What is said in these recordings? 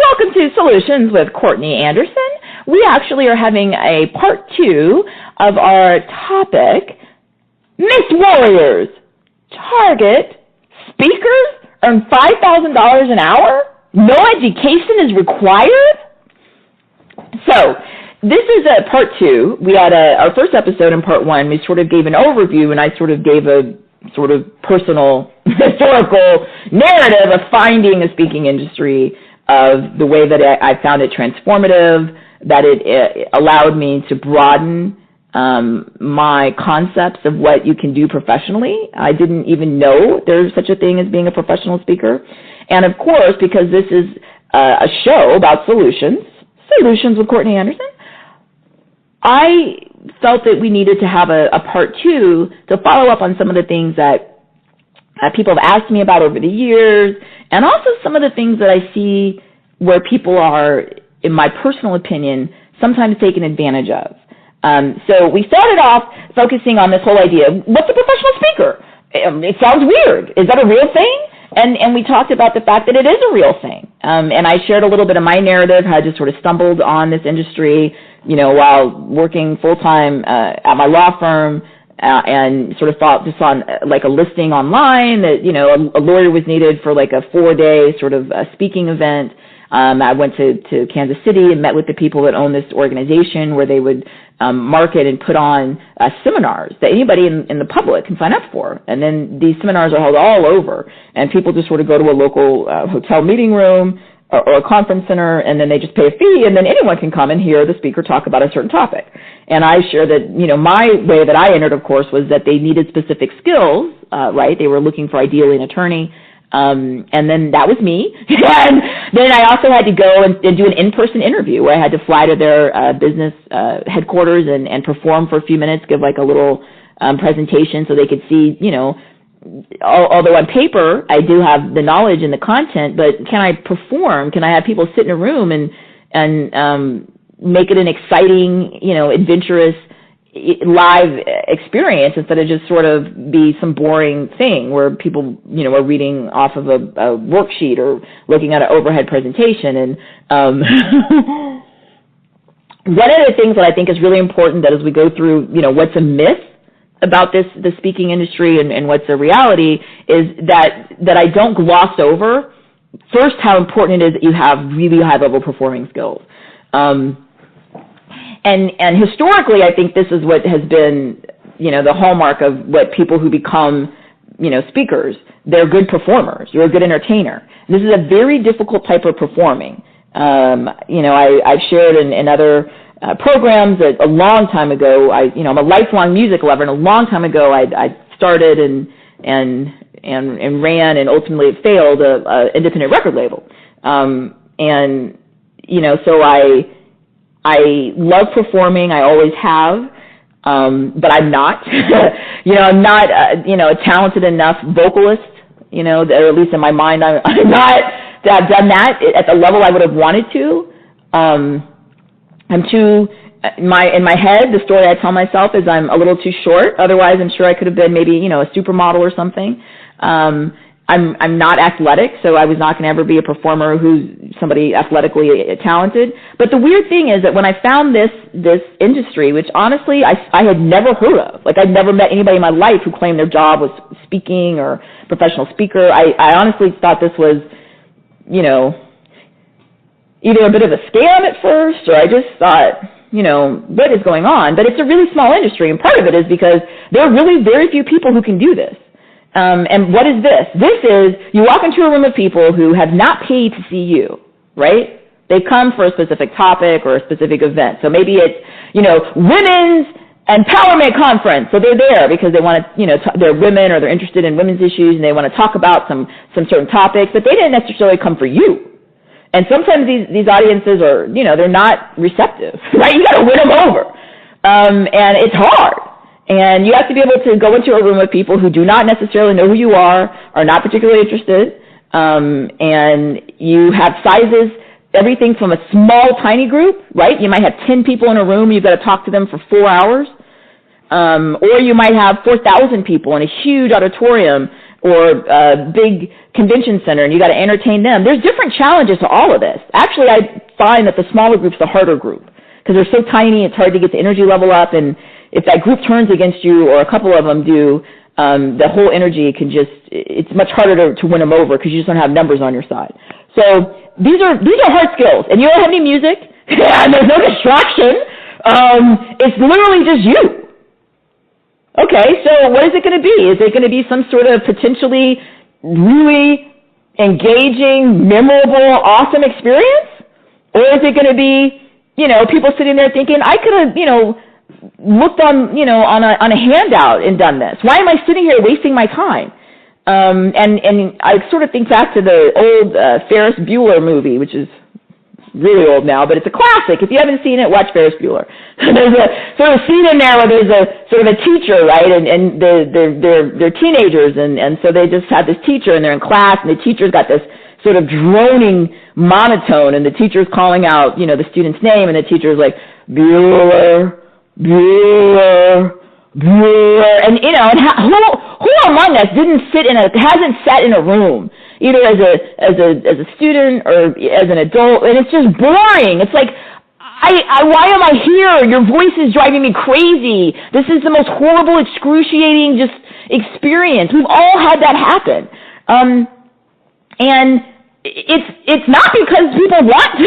Welcome to Solutions with Courtney Anderson. We actually are having a part 2 of our topic, MYTH Warriors. Target speakers earn $5,000 an hour? No education is required? So, this is a part 2. We had our first episode in part 1. We sort of gave an overview, and I sort of gave a sort of personal, historical narrative of finding a speaking industry, of the way that I found it transformative, that it allowed me to broaden my concepts of what you can do professionally. I didn't even know there's such a thing as being a professional speaker. And of course, because this is a show about solutions with Courtney Anderson, I felt that we needed to have a part 2 to follow up on some of the things that people have asked me about over the years, and also some of the things that I see where people are, in my personal opinion, sometimes taken advantage of. So we started off focusing on this whole idea, what's a professional speaker? It sounds weird. Is that a real thing? And we talked about the fact that it is a real thing. And I shared a little bit of my narrative, how I just sort of stumbled on this industry, while working full-time at my law firm, and sort of thought just on like a listing online that, a lawyer was needed for like a 4-day sort of speaking event. I went to Kansas City and met with the people that own this organization where they would market and put on seminars that anybody in the public can sign up for. And then these seminars are held all over, and people just sort of go to a local hotel meeting room or a conference center, and then they just pay a fee, and then anyone can come and hear the speaker talk about a certain topic. And I share that, my way that I entered, of course, was that they needed specific skills, right? They were looking for ideally an attorney. And then that was me. And then I also had to go and do an in-person interview where I had to fly to their business headquarters and perform for a few minutes, give like a little presentation so they could see, although on paper I do have the knowledge and the content, but can I perform? Can I have people sit in a room and make it an exciting, adventurous live experience instead of just sort of be some boring thing where people, are reading off of a worksheet or looking at an overhead presentation. And one of the things that I think is really important that as we go through, what's a myth about the speaking industry and what's a reality is that I don't gloss over, first, how important it is that you have really high-level performing skills. And historically, I think this is what has been, the hallmark of what people who become, speakers. They're good performers. You're a good entertainer. This is a very difficult type of performing. I've shared in other programs that a long time ago, I'm a lifelong music lover, and a long time ago I started and ran, and ultimately it failed, a independent record label. So I love performing. I always have, but I'm not. I'm not, a talented enough vocalist. Or at least in my mind, I'm not to have done that at the level I would have wanted to. I'm too. In my head, the story I tell myself is I'm a little too short. Otherwise, I'm sure I could have been maybe a supermodel or something. I'm not athletic, so I was not going to ever be a performer who's somebody athletically talented. But the weird thing is that when I found this industry, which honestly I had never heard of, like I'd never met anybody in my life who claimed their job was speaking or professional speaker. I honestly thought this was, either a bit of a scam at first, or I just thought, what is going on? But it's a really small industry, and part of it is because there are really very few people who can do this. And what is this? This is, you walk into a room of people who have not paid to see you, right? They come for a specific topic or a specific event. So maybe it's, women's empowerment conference. So they're there because they want to, they're women or they're interested in women's issues and they want to talk about some certain topics, but they didn't necessarily come for you. And sometimes these audiences are, they're not receptive, right? You got to win them over. And it's hard. And you have to be able to go into a room with people who do not necessarily know who you are not particularly interested, and you have sizes, everything from a small, tiny group, right? You might have 10 people in a room, you've got to talk to them for 4 hours, or you might have 4,000 people in a huge auditorium or a big convention center, and you got to entertain them. There's different challenges to all of this. Actually, I find that the smaller group's the harder group because they're so tiny, it's hard to get the energy level up, and if that group turns against you or a couple of them do, the whole energy can just, it's much harder to win them over because you just don't have numbers on your side. So these are hard skills, and you don't have any music, and there's no distraction. It's literally just you. Okay, so what is it going to be? Is it going to be some sort of potentially really engaging, memorable, awesome experience? Or is it going to be, people sitting there thinking, I could have, looked on, on a handout and done this. Why am I sitting here wasting my time? And I sort of think back to the old Ferris Bueller movie, which is really old now, but it's a classic. If you haven't seen it, watch Ferris Bueller. There's a sort of scene in there where there's a sort of a teacher, right, and they're teenagers, and so they just have this teacher, and they're in class, and the teacher's got this sort of droning monotone, and the teacher's calling out, the student's name, and the teacher's like, Bueller, Bueller, Bueller, and, who among us hasn't sat in a room, either as a student or as an adult, and it's just boring. It's like, why am I here? Your voice is driving me crazy. This is the most horrible, excruciating just experience. We've all had that happen. And it's not because people want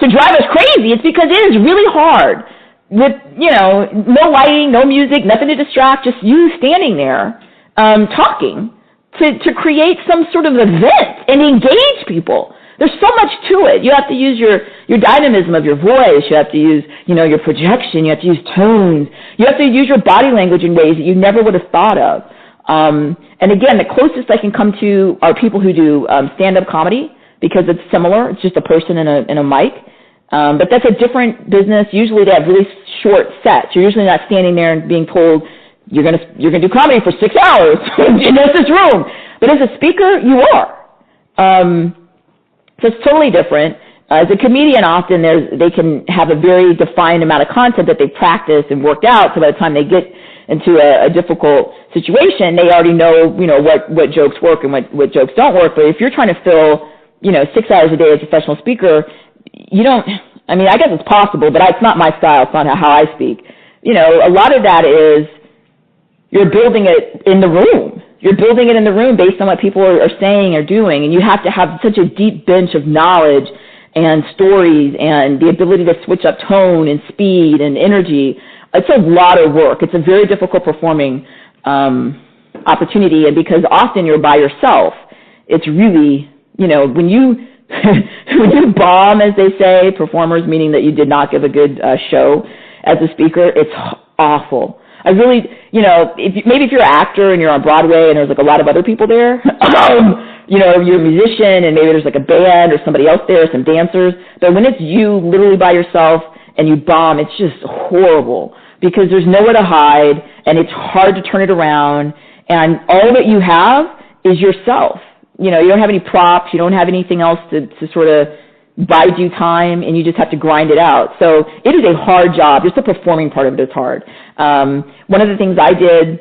to drive us crazy. It's because it is really hard with, no lighting, no music, nothing to distract, just you standing there, talking. To create some sort of event and engage people. There's so much to it. You have to use your dynamism of your voice. You have to use, your projection. You have to use tones. You have to use your body language in ways that you never would have thought of. And again, the closest I can come to are people who do stand-up comedy because it's similar. It's just a person in a mic. But that's a different business. Usually they have really short sets. You're usually not standing there and being told, you're gonna do comedy for 6 hours in this room. But as a speaker, you are. So it's totally different. As a comedian, often they can have a very defined amount of content that they've practiced and worked out. So by the time they get into a difficult situation, they already know what jokes work and what jokes don't work. But if you're trying to fill 6 hours a day as a professional speaker, you don't. I mean, I guess it's possible, but it's not my style. It's not how I speak. A lot of that is. You're building it in the room. You're building it in the room based on what people are saying or doing, and you have to have such a deep bench of knowledge and stories and the ability to switch up tone and speed and energy. It's a lot of work. It's a very difficult performing opportunity, and because often you're by yourself, it's really, when you when you bomb, as they say, performers, meaning that you did not give a good show as a speaker, it's awful. I really, maybe if you're an actor and you're on Broadway and there's like a lot of other people there, you're a musician and maybe there's like a band or somebody else there, some dancers. But when it's you literally by yourself and you bomb, it's just horrible because there's nowhere to hide and it's hard to turn it around. And all that you have is yourself. You don't have any props. You don't have anything else to sort of bide you time, and you just have to grind it out. So it is a hard job. Just the performing part of it is hard. One of the things I did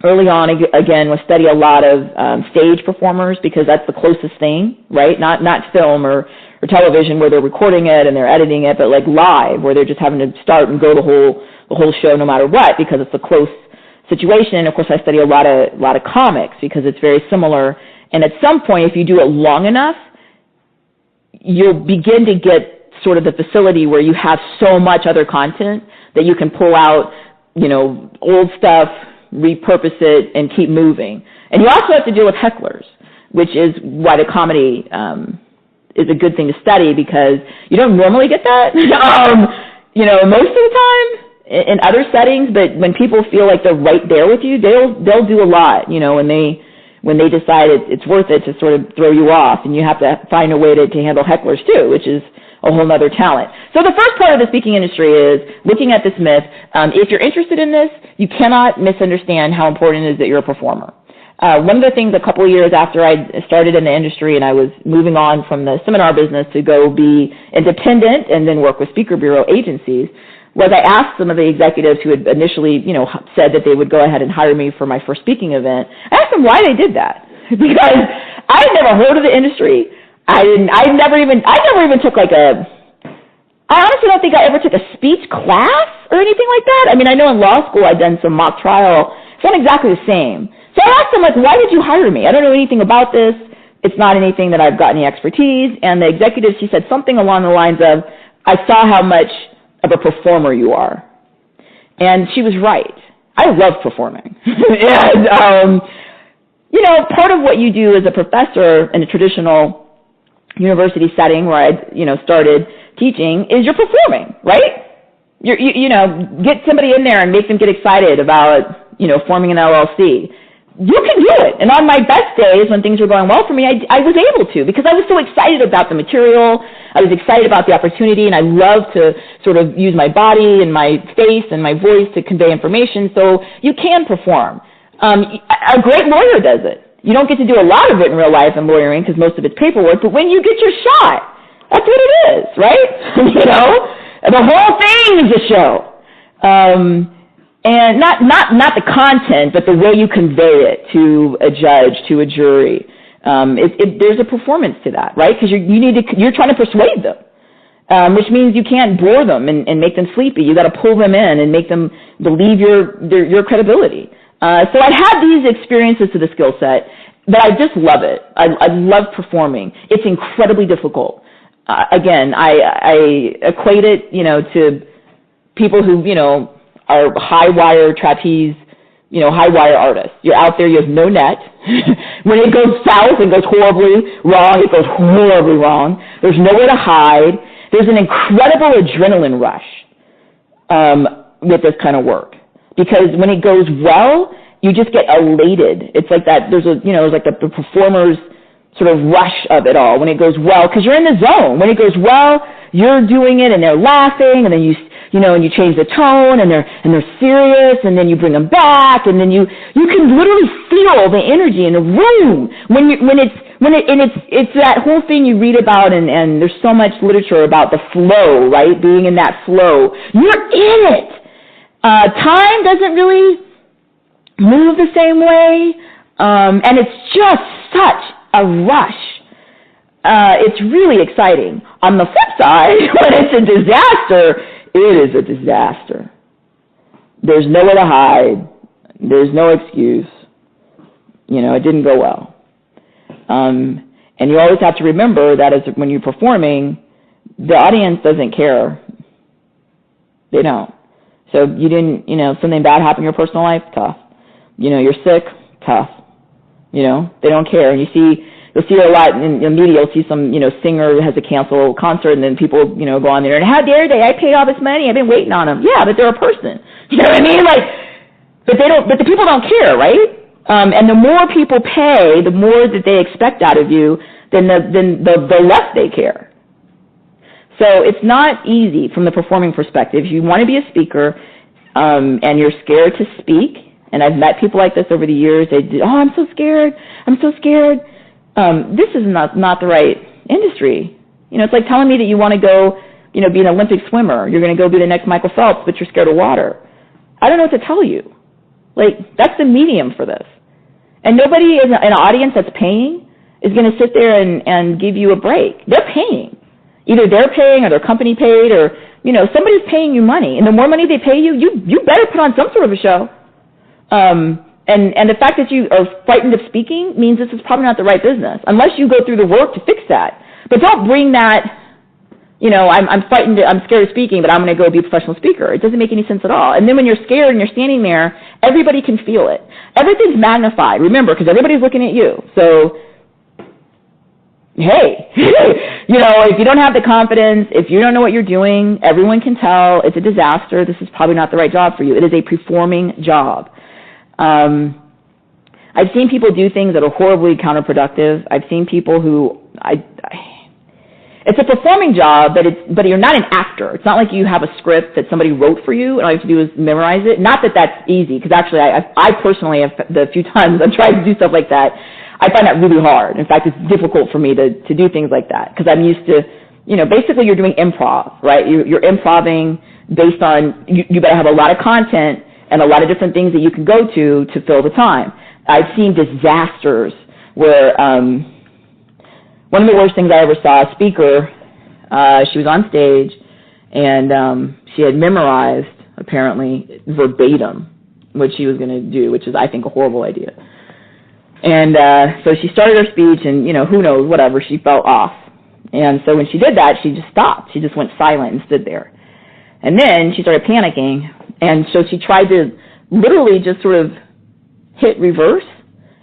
early on, again, was study a lot of stage performers because that's the closest thing, right? Not film or television where they're recording it and they're editing it, but like live where they're just having to start and go the whole show no matter what because it's a close situation. And of course, I study a lot of comics because it's very similar. And at some point, if you do it long enough, you'll begin to get sort of the facility where you have so much other content that you can pull out, old stuff, repurpose it, and keep moving. And you also have to deal with hecklers, which is why the comedy is a good thing to study because you don't normally get that, most of the time in other settings, but when people feel like they're right there with you, they'll do a lot, when they decide it's worth it to sort of throw you off, and you have to find a way to handle hecklers too, which is a whole other talent. So the first part of the speaking industry is looking at this myth. If you're interested in this, you cannot misunderstand how important it is that you're a performer. One of the things a couple of years after I started in the industry and I was moving on from the seminar business to go be independent and then work with speaker bureau agencies, was I asked some of the executives who had initially, said that they would go ahead and hire me for my first speaking event. I asked them why they did that, because I had never heard of the industry. I never even took I honestly don't think I ever took a speech class or anything like that. I mean, I know in law school I'd done some mock trial. It's not exactly the same. So I asked them, why did you hire me? I don't know anything about this. It's not anything that I've got any expertise. And the executive, she said something along the lines of, I saw how much of a performer you are. And she was right. I love performing. And, part of what you do as a professor in a traditional university setting where I, started teaching is you're performing, right? Get somebody in there and make them get excited about, forming an LLC. You can do it. And on my best days when things were going well for me, I was able to, because I was so excited about the material. I was excited about the opportunity, and I love to sort of use my body and my face and my voice to convey information, so you can perform. A great lawyer does it. You don't get to do a lot of it in real life in lawyering because most of it's paperwork, but when you get your shot, that's what it is, right? The whole thing is a show. And not the content, but the way you convey it to a judge, to a jury. There's a performance to that, right? Because you're trying to persuade them, which means you can't bore them and make them sleepy. You got to pull them in and make them believe your credibility. So I had these experiences to the skill set, but I just love it. I love performing. It's incredibly difficult. Again, I equate it, to people who, are high wire trapeze, high wire artists. You're out there, you have no net. When it goes south, it goes horribly wrong. It goes horribly wrong. There's nowhere to hide. There's an incredible adrenaline rush with this kind of work, because when it goes well, you just get elated. It's like that. There's the performer's sort of rush of it all when it goes well, because you're in the zone. When it goes well, you're doing it and they're laughing, and then you change the tone and they're serious, and then you bring them back, and then you can literally feel the energy in the room it's that whole thing you read about, and there's so much literature about the flow, right? Being in that flow. You're in it. Time doesn't really move the same way, and it's just such a rush. It's really exciting. On the flip side, when it's a disaster, it is a disaster. There's nowhere to hide. There's no excuse. It didn't go well. And you always have to remember that when you're performing, the audience doesn't care. They don't. So you didn't, something bad happened in your personal life, tough. You're sick, tough. They don't care. And you'll see a lot in the media. You'll see some, singer has to cancel a concert, and then people, go on there and how dare they? I paid all this money. I've been waiting on them. Yeah, but they're a person. You know what I mean? But the people don't care, right? And the more people pay, the more that they expect out of you, then the less they care. So it's not easy from the performing perspective. If you want to be a speaker, and you're scared to speak, and I've met people like this over the years. I'm so scared. I'm so scared. This is not the right industry. It's like telling me that you want to go, be an Olympic swimmer. You're going to go be the next Michael Phelps, but you're scared of water. I don't know what to tell you. That's the medium for this. And nobody in an audience that's paying is going to sit there and give you a break. They're paying. Either they're paying, or their company paid, or, somebody's paying you money. And the more money they pay you, you better put on some sort of a show. And the fact that you are frightened of speaking means this is probably not the right business, unless you go through the work to fix that. But don't bring that, I'm frightened, I'm scared of speaking, but I'm going to go be a professional speaker. It doesn't make any sense at all. And then when you're scared and you're standing there, everybody can feel it. Everything's magnified, remember, because everybody's looking at you. So, hey, if you don't have the confidence, if you don't know what you're doing, everyone can tell it's a disaster. This is probably not the right job for you. It is a performing job. I've seen people do things that are horribly counterproductive. I've seen people who it's a performing job, but you're not an actor. It's not like you have a script that somebody wrote for you, and all you have to do is memorize it. Not that that's easy, because actually I personally have, the few times I've tried to do stuff like that, I find that really hard. In fact, it's difficult for me to do things like that, because I'm used to, basically you're doing improv, right? You're improving based on you better have a lot of content and a lot of different things that you can go to fill the time. I've seen disasters where one of the worst things I ever saw, a speaker, she was on stage, and she had memorized, apparently, verbatim what she was going to do, which is, I think, a horrible idea. And so she started her speech, and, who knows, whatever, she felt off. And so when she did that, she just stopped. She just went silent and stood there. And then she started panicking, and so she tried to literally just sort of hit reverse,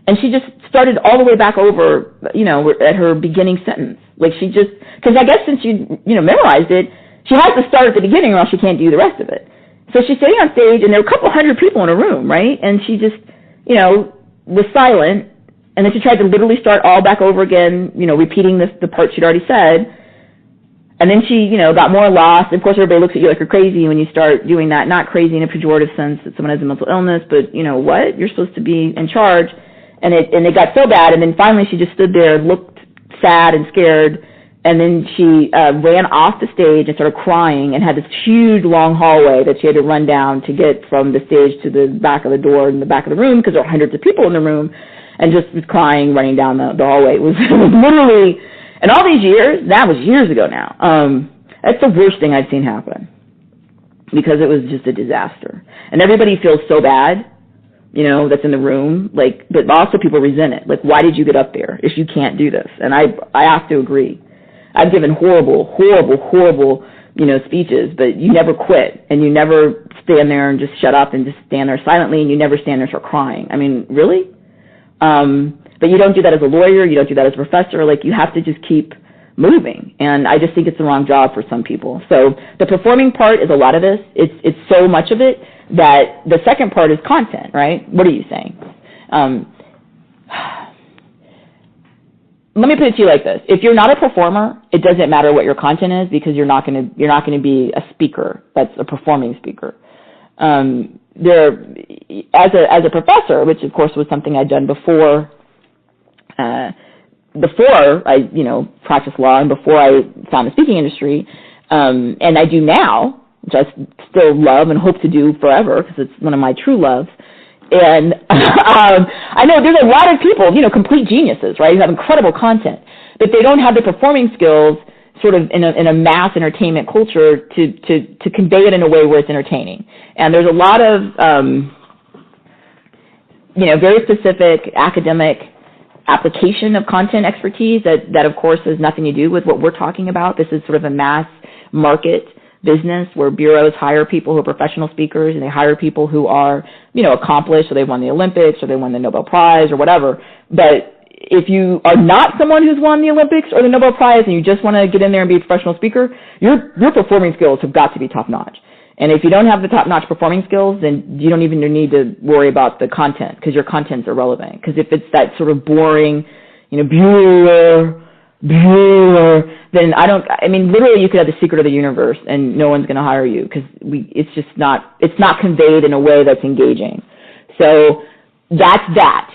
and she just started all the way back over, at her beginning sentence. Like she just, because I guess since she, memorized it, she has to start at the beginning or else she can't do the rest of it. So she's sitting on stage, and there were a couple hundred people in a room, right? And she just, was silent, and then she tried to literally start all back over again, repeating the part she'd already said. And then she, got more lost. Of course, everybody looks at you like you're crazy when you start doing that. Not crazy in a pejorative sense that someone has a mental illness, but, what? You're supposed to be in charge. And it got so bad, and then finally she just stood there, looked sad and scared, and then she ran off the stage and started crying and had this huge, long hallway that she had to run down to get from the stage to the back of the door in the back of the room because there were hundreds of people in the room, and just was crying, running down the hallway. It was literally, and all these years, that was years ago now. That's the worst thing I've seen happen because it was just a disaster. And everybody feels so bad, that's in the room, but also people resent it. Like, why did you get up there if you can't do this? And I have to agree. I've given horrible, speeches, but you never quit, and you never stand there and just shut up and just stand there silently, and you never stand there and start crying. I mean, really? But you don't do that as a lawyer, you don't do that as a professor, you have to just keep moving, and I just think it's the wrong job for some people. So the performing part is a lot of this. It's so much of it that the second part is content, right? What are you saying? Let me put it to you like this. If you're not a performer, it doesn't matter what your content is because you're not going to be a speaker that's a performing speaker. As a professor, which of course was something I'd done before I practiced law and before I found the speaking industry, and I do now, which I still love and hope to do forever because it's one of my true loves. And I know there's a lot of people, complete geniuses, right, who have incredible content, but they don't have the performing skills sort of in a mass entertainment culture to convey it in a way where it's entertaining. And there's a lot of, very specific academic application of content expertise that of course has nothing to do with what we're talking about. This is sort of a mass market business where bureaus hire people who are professional speakers, and they hire people who are, accomplished, so they won the Olympics or they won the Nobel Prize or whatever. But if you are not someone who's won the Olympics or the Nobel Prize and you just want to get in there and be a professional speaker, your performing skills have got to be top-notch. And if you don't have the top-notch performing skills, then you don't even need to worry about the content because your content's irrelevant. Because if it's that sort of boring, Bueller, then literally you could have the secret of the universe and no one's going to hire you because it's not conveyed in a way that's engaging. So that's that.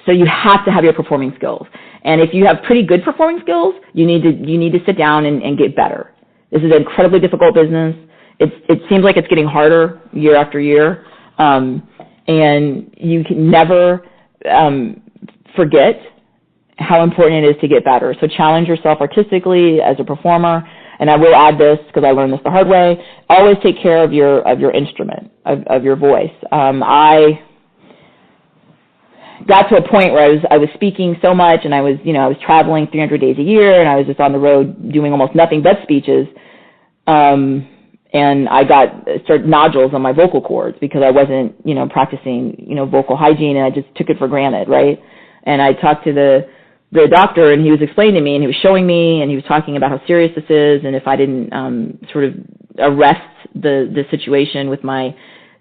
So you have to have your performing skills. And if you have pretty good performing skills, you need to sit down and get better. This is an incredibly difficult business. It seems like it's getting harder year after year. And you can never forget how important it is to get better. So challenge yourself artistically as a performer. And I will add this because I learned this the hard way. Always take care of your instrument, of your voice. I got to a point where I was speaking so much, and I was traveling 300 days a year, and I was just on the road doing almost nothing but speeches. And I started nodules on my vocal cords because I wasn't, practicing, vocal hygiene, and I just took it for granted, right? And I talked to the doctor, and he was explaining to me, and he was showing me, and he was talking about how serious this is, and if I didn't sort of arrest the situation with my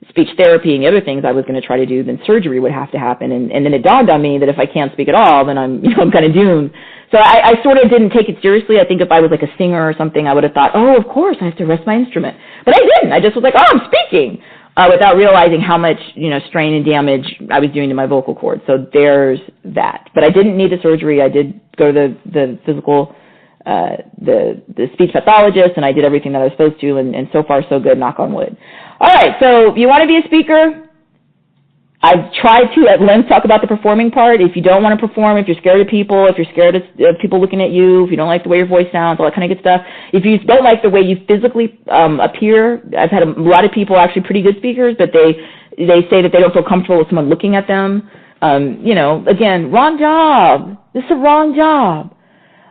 speech therapy and the other things I was going to try to do, then surgery would have to happen. And then it dawned on me that if I can't speak at all, then I'm kind of doomed. So I sort of didn't take it seriously. I think if I was like a singer or something, I would have thought, oh, of course, I have to rest my instrument. But I didn't. I just was like, oh, I'm speaking, without realizing how much, strain and damage I was doing to my vocal cords. So there's that. But I didn't need the surgery. I did go to the physical the speech pathologist, and I did everything that I was supposed to, and so far so good, knock on wood. All right, so if you want to be a speaker, I've tried to at length talk about the performing part. If you don't want to perform, if you're scared of people, if you're scared of people looking at you, if you don't like the way your voice sounds, all that kind of good stuff. If you don't like the way you physically appear, I've had a lot of people, actually pretty good speakers, but they say that they don't feel comfortable with someone looking at them. You know, again, wrong job. This is a wrong job.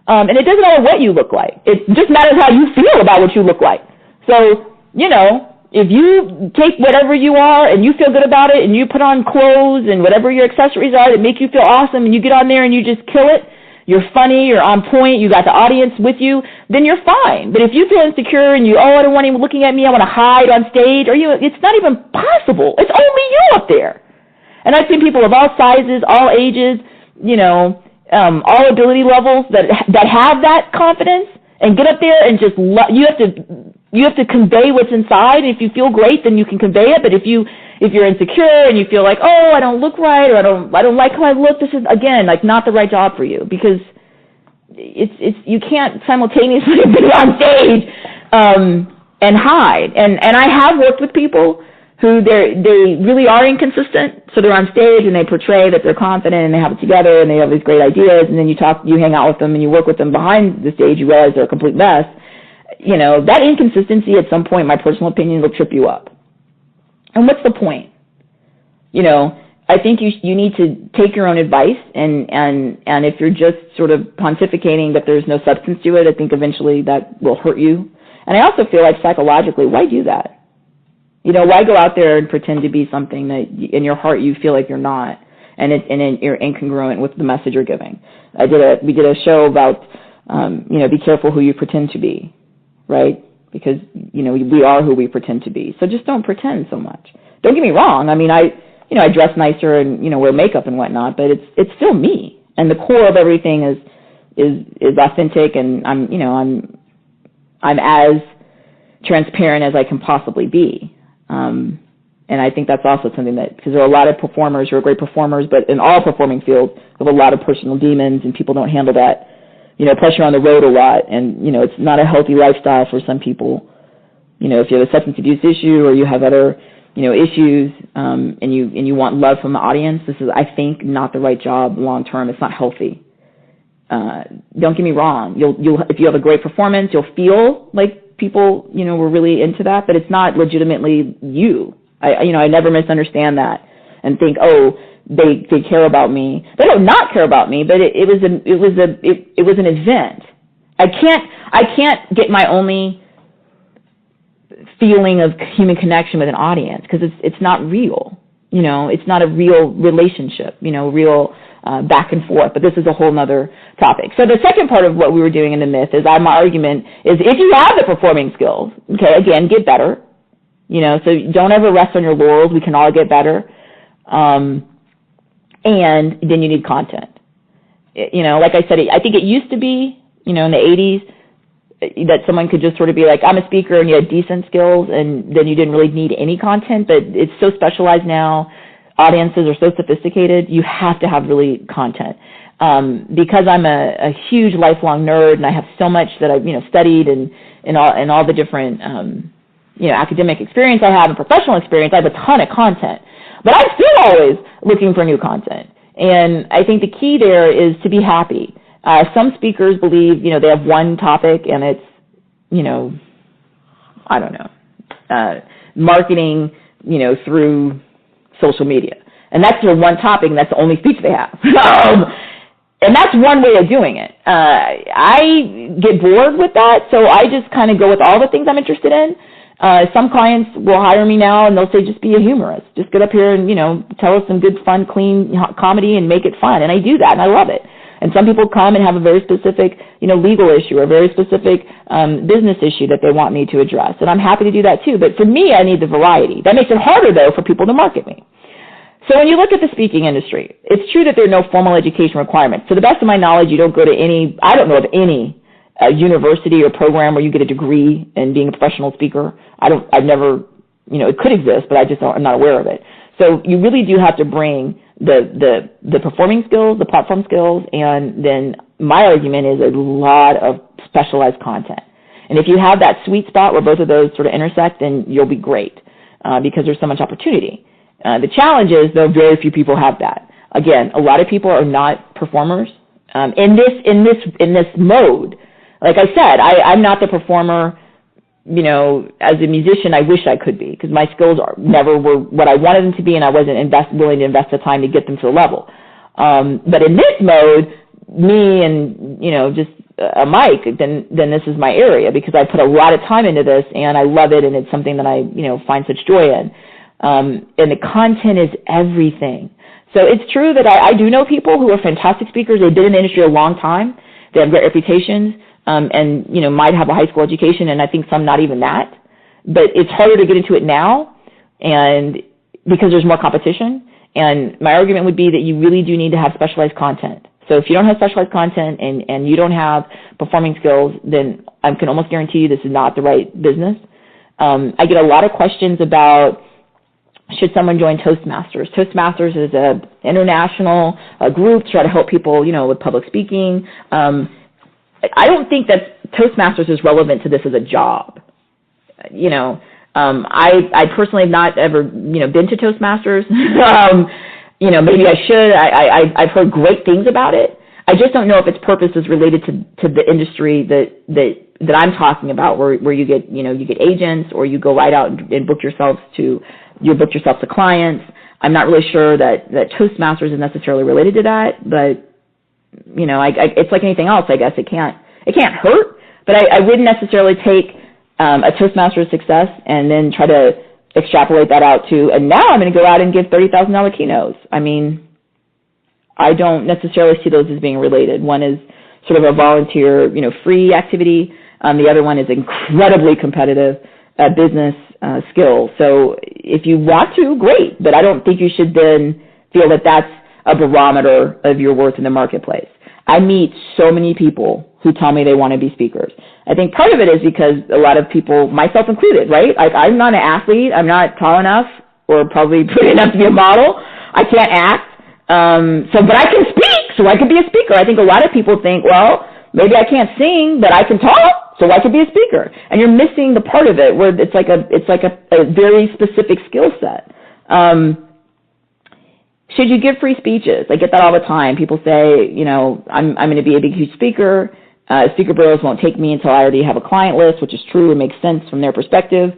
And it doesn't matter what you look like. It just matters how you feel about what you look like. So, you know, if you take whatever you are and you feel good about it and you put on clothes and whatever your accessories are that make you feel awesome and you get on there and you just kill it, you're funny, you're on point, you got the audience with you, then you're fine. But if you feel insecure and I don't want anyone looking at me, I want to hide on stage, it's not even possible. It's only you up there. And I've seen people of all sizes, all ages, you know, all ability levels that have that confidence and get up there and just you have to convey what's inside. If you feel great, then you can convey it. But if you're insecure and you feel like, oh, I don't look right, or I don't like how I look, this is again like not the right job for you, because it's you can't simultaneously be on stage and hide. And I have worked with people who they really are inconsistent. So they're on stage and they portray that they're confident and they have it together and they have these great ideas, and then you hang out with them and you work with them behind the stage, you realize they're a complete mess. You know, that inconsistency at some point, my personal opinion, will trip you up. And what's the point? You know, I think you need to take your own advice, and if you're just sort of pontificating that there's no substance to it, I think eventually that will hurt you. And I also feel like psychologically, why do that? You know, why go out there and pretend to be something that in your heart you feel like you're not, and you're incongruent with the message you're giving? We did a show about, you know, be careful who you pretend to be, right? Because, you know, we are who we pretend to be. So just don't pretend so much. Don't get me wrong. I mean, I dress nicer and, you know, wear makeup and whatnot, but it's still me. And the core of everything is authentic, and I'm as transparent as I can possibly be. And I think that's also something that, because there are a lot of performers who are great performers, but in all performing fields, there are a lot of personal demons, and people don't handle that, you know, pressure on the road a lot. And, you know, it's not a healthy lifestyle for some people. You know, if you have a substance abuse issue or you have other, you know, issues, and you want love from the audience, this is, I think, not the right job long term. It's not healthy. Don't get me wrong. If you have a great performance, you'll feel like people, you know, were really into that, but it's not legitimately you. I never misunderstand that and think, oh, they care about me. They don't not care about me, but it was an event. I can't get my only feeling of human connection with an audience, because it's not real. You know, it's not a real relationship, you know, real back and forth. But this is a whole nother topic. So the second part of what we were doing in the myth is, my argument is, if you have the performing skills, okay, again, get better. You know, so don't ever rest on your laurels. We can all get better. And then you need content. You know, like I said, I think it used to be, you know, in the 80s, that someone could just sort of be like, I'm a speaker, and you had decent skills, and then you didn't really need any content. But it's so specialized now. Audiences are so sophisticated. You have to have really content. Because I'm a huge lifelong nerd, and I have so much that I've, you know, studied and all the different, you know, academic experience I have and professional experience, I have a ton of content. But I'm still always looking for new content. And I think the key there is to be happy. Some speakers believe, you know, they have one topic, and it's, you know, I don't know, marketing, you know, through social media. And that's their one topic, and that's the only speech they have. And that's one way of doing it. I get bored with that, so I just kind of go with all the things I'm interested in. Some clients will hire me now, and they'll say, just be a humorist. Just get up here and, you know, tell us some good, fun, clean comedy and make it fun. And I do that, and I love it. And some people come and have a very specific, you know, legal issue or a very specific business issue that they want me to address. And I'm happy to do that too. But for me, I need the variety. That makes it harder, though, for people to market me. So when you look at the speaking industry, it's true that there are no formal education requirements. To the best of my knowledge, you don't go to I don't know of any university or program where you get a degree in being a professional speaker. I've never, you know, it could exist, but I'm not aware of it. So you really do have to bring the performing skills, the platform skills, and then my argument is a lot of specialized content. And if you have that sweet spot where both of those sort of intersect, then you'll be great because there's so much opportunity. The challenge is, though, very few people have that. Again, a lot of people are not performers in this mode. Like I said, I'm not the performer. You know, as a musician, I wish I could be because my skills never were what I wanted them to be, and I wasn't willing to invest the time to get them to the level. But in this mode, me and, you know, just a mic, then this is my area because I put a lot of time into this and I love it and it's something that I, you know, find such joy in. And the content is everything. So it's true that I do know people who are fantastic speakers. They've been in the industry a long time. They have great reputations and, you know, might have a high school education and I think some not even that. But it's harder to get into it now and because there's more competition. And my argument would be that you really do need to have specialized content. So if you don't have specialized content and you don't have performing skills, then I can almost guarantee you this is not the right business. I get a lot of questions about should someone join Toastmasters. Toastmasters is an international group to try to help people, you know, with public speaking. I don't think that Toastmasters is relevant to this as a job. You know, I personally have not ever, you know, been to Toastmasters. You know, maybe I should. I've heard great things about it. I just don't know if its purpose is related to the industry that I'm talking about, where you get, you know, you get agents or you go right out and book yourself to clients. I'm not really sure that Toastmasters is necessarily related to that, but you know, it's like anything else. I guess it can't hurt, but I wouldn't necessarily take a Toastmasters success and then try to extrapolate that out to, and now I'm going to go out and give $30,000 keynotes. I mean, I don't necessarily see those as being related. One is sort of a volunteer, you know, free activity. The other one is incredibly competitive business skill. So if you want to, great, but I don't think you should then feel that that's a barometer of your worth in the marketplace. I meet so many people who tell me they want to be speakers. I think part of it is because a lot of people, myself included, right? I'm not an athlete. I'm not tall enough or probably pretty enough to be a model. I can't act. But I can speak, so I could be a speaker. I think a lot of people think, well, maybe I can't sing, but I can talk, so I could be a speaker. And you're missing the part of it where it's like a very specific skill set. Should you give free speeches? I get that all the time. People say, you know, I'm going to be a big, huge speaker. Speaker bureaus won't take me until I already have a client list, which is true. It makes sense from their perspective.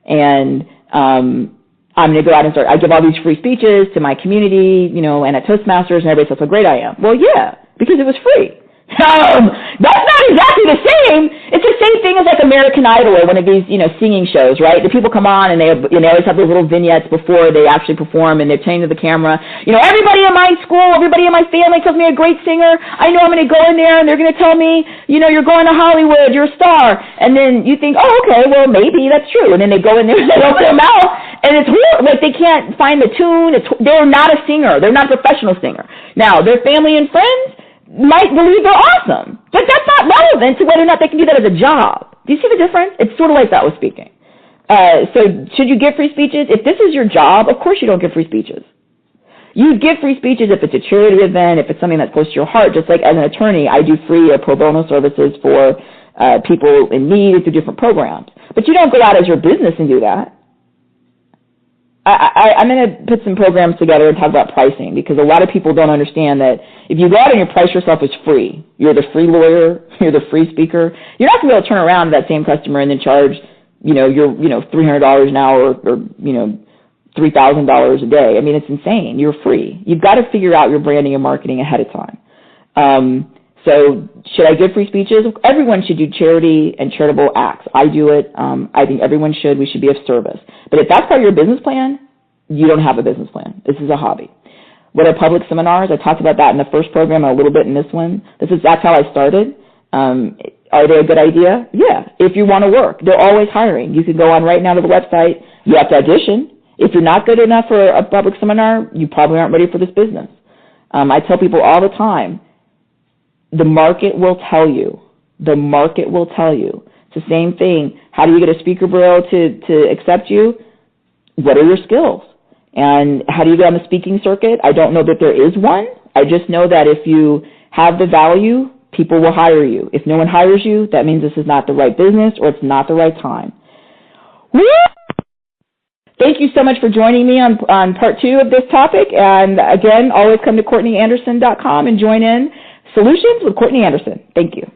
And I'm going to go out and I give all these free speeches to my community, you know, and at Toastmasters, and everybody says how great I am. Well, yeah, because it was free. That's not exactly the same. It's the same thing as like American Idol or one of these, you know, singing shows, right? The people come on and they always have those little vignettes before they actually perform and they're saying to the camera, you know, everybody in my school, everybody in my family tells me I'm a great singer. I know I'm going to go in there and they're going to tell me, you know, you're going to Hollywood, you're a star. And then you think, oh, okay, well, maybe that's true. And then they go in there and they open their mouth and it's weird. Like they can't find the tune. They're not a singer. They're not a professional singer. Now, their family and friends might believe they're awesome, but that's not relevant to whether or not they can do that as a job. Do you see the difference? It's sort of like that with speaking. So should you give free speeches? If this is your job, of course you don't give free speeches. You give free speeches if it's a charity event, if it's something that's close to your heart. Just like as an attorney, I do free pro bono services for people in need through different programs. But you don't go out as your business and do that. I'm going to put some programs together and talk about pricing because a lot of people don't understand that if you go out and you price yourself as free, you're the free lawyer, you're the free speaker, you're not going to be able to turn around to that same customer and then charge, you know, your, you know, $300 an hour or you know, $3,000 a day. I mean, it's insane. You're free. You've got to figure out your branding and marketing ahead of time. So should I give free speeches? Everyone should do charity and charitable acts. I do it. I think everyone should. We should be of service. But if that's part of your business plan, you don't have a business plan. This is a hobby. What are public seminars? I talked about that in the first program and a little bit in this one. That's how I started. Are they a good idea? Yeah. If you want to work, they're always hiring. You can go on right now to the website. You have to audition. If you're not good enough for a public seminar, you probably aren't ready for this business. I tell people all the time, the market will tell you. The market will tell you. It's the same thing. How do you get a speaker bureau to accept you? What are your skills? And how do you get on the speaking circuit? I don't know that there is one. I just know that if you have the value, people will hire you. If no one hires you, that means this is not the right business or it's not the right time. Woo! Thank you so much for joining me on part 2 of this topic. And again, always come to CourtneyAnderson.com and join in Solutions with Courtney Anderson. Thank you.